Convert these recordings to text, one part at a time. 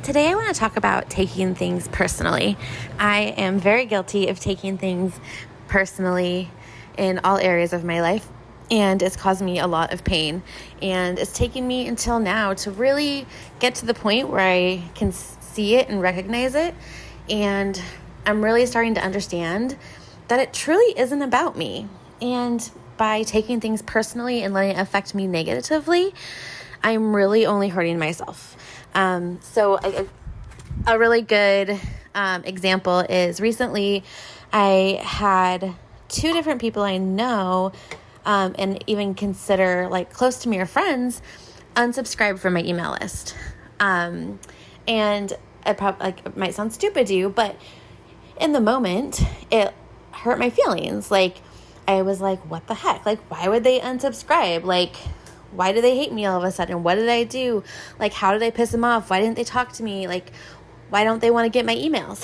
Today I want to talk about taking things personally. I am very guilty of taking things personally in all areas of my life, and it's caused me a lot of pain. And it's taken me until now to really get to the point where I can see it and recognize it. And I'm really starting to understand that it truly isn't about me. And by taking things personally and letting it affect me negatively, I'm really only hurting myself. A really good example is recently I had two different people I know and even consider like close to me or friends unsubscribe from my email list. And it might sound stupid to you, but in the moment it hurt my feelings. Like I was like, what the heck? Like, why would they unsubscribe? Like, why do they hate me all of a sudden? What did I do? Like, how did I piss them off? Why didn't they talk to me? Like, why don't they want to get my emails?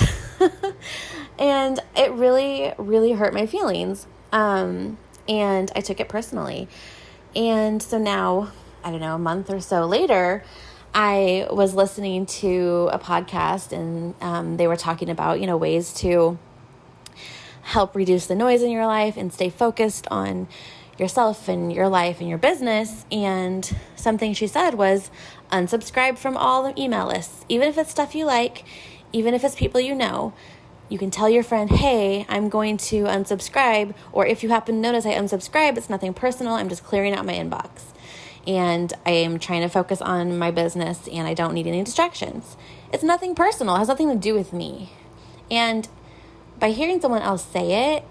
And it really, really hurt my feelings. And I took it personally. And so now, I don't know, a month or so later, I was listening to a podcast and they were talking about, ways to help reduce the noise in your life and stay focused on yourself and your life and your business. And something she said was unsubscribe from all the email lists. Even if it's stuff you like, even if it's people you know, you can tell your friend, hey, I'm going to unsubscribe. Or if you happen to notice I unsubscribe, it's nothing personal. I'm just clearing out my inbox. And I am trying to focus on my business and I don't need any distractions. It's nothing personal. It has nothing to do with me. And by hearing someone else say it,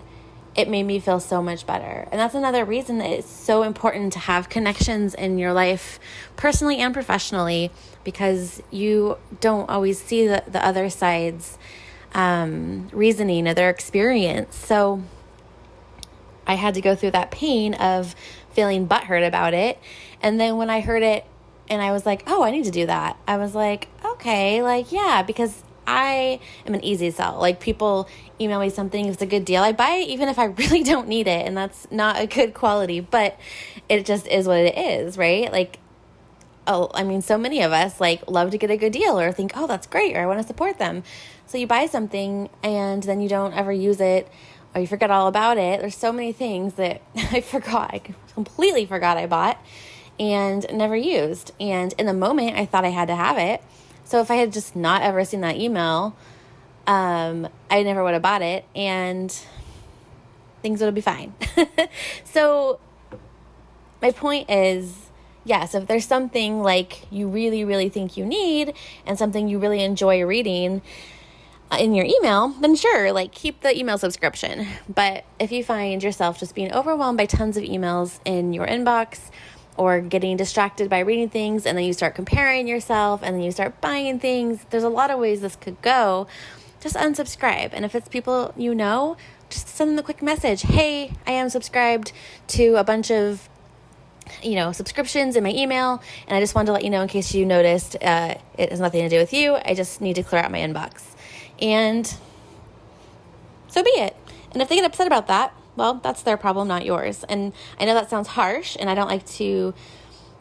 it made me feel so much better. And that's another reason that it's so important to have connections in your life, personally and professionally, because you don't always see the other side's reasoning or their experience. So I had to go through that pain of feeling butthurt about it. And then when I heard it and I was like, oh, I need to do that, I was like, okay, yeah, because I am an easy sell. Like, people email me something, if it's a good deal, I buy it even if I really don't need it. And that's not a good quality, but it just is what it is, right? So many of us love to get a good deal or think, oh, that's great, or I want to support them. So you buy something and then you don't ever use it, or you forget all about it. There's so many things that I completely forgot I bought and never used. And in the moment, I thought I had to have it. So if I had just not ever seen that email, I never would have bought it and things would be fine. So my point is, yes, if there's something you really, really think you need and something you really enjoy reading in your email, then sure, keep the email subscription. But if you find yourself just being overwhelmed by tons of emails in your inbox, or getting distracted by reading things, and then you start comparing yourself, and then you start buying things, there's a lot of ways this could go. Just unsubscribe. And if it's people you know, just send them a quick message. Hey, I am subscribed to a bunch of subscriptions in my email, and I just wanted to let you know in case you noticed, it has nothing to do with you. I just need to clear out my inbox. And so be it. And if they get upset about that, well, that's their problem, not yours. And I know that sounds harsh, and I don't like to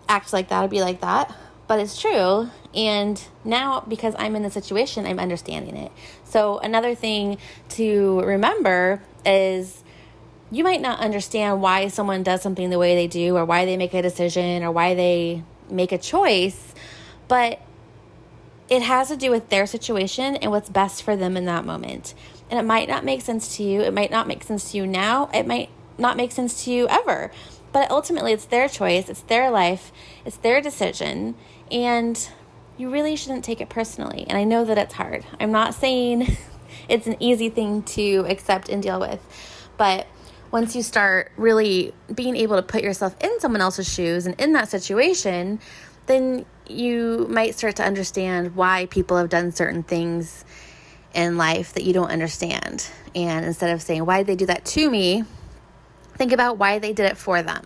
act like that or be like that, but it's true. And now, because I'm in the situation, I'm understanding it. So another thing to remember is you might not understand why someone does something the way they do, or why they make a decision, or why they make a choice, but it has to do with their situation and what's best for them in that moment. And it might not make sense to you. It might not make sense to you now. It might not make sense to you ever. But ultimately, it's their choice. It's their life. It's their decision. And you really shouldn't take it personally. And I know that it's hard. I'm not saying it's an easy thing to accept and deal with. But once you start really being able to put yourself in someone else's shoes and in that situation, then you might start to understand why people have done certain things in life that you don't understand. And instead of saying, why did they do that to me? Think about why they did it for them.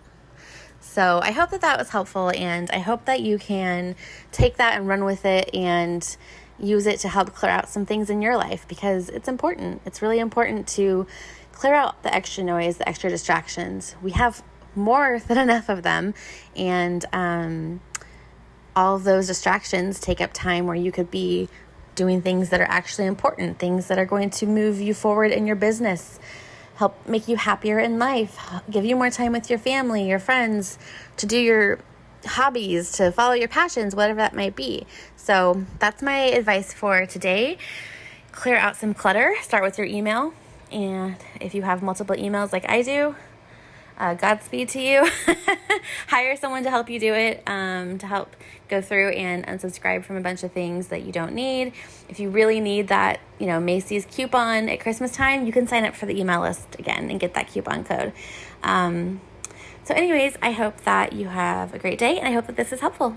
So I hope that was helpful, and I hope that you can take that and run with it and use it to help clear out some things in your life, because it's important. It's really important to clear out the extra noise, the extra distractions. We have more than enough of them, and all of those distractions take up time where you could be doing things that are actually important, things that are going to move you forward in your business, help make you happier in life, give you more time with your family, your friends, to do your hobbies, to follow your passions, whatever that might be. So that's my advice for today. Clear out some clutter. Start with your email. And if you have multiple emails like I do, Godspeed to you. Hire someone to help you do it, to help go through and unsubscribe from a bunch of things that you don't need. If you really need that, Macy's coupon at Christmas time, you can sign up for the email list again and get that coupon code. So anyways, I hope that you have a great day, and I hope that this is helpful.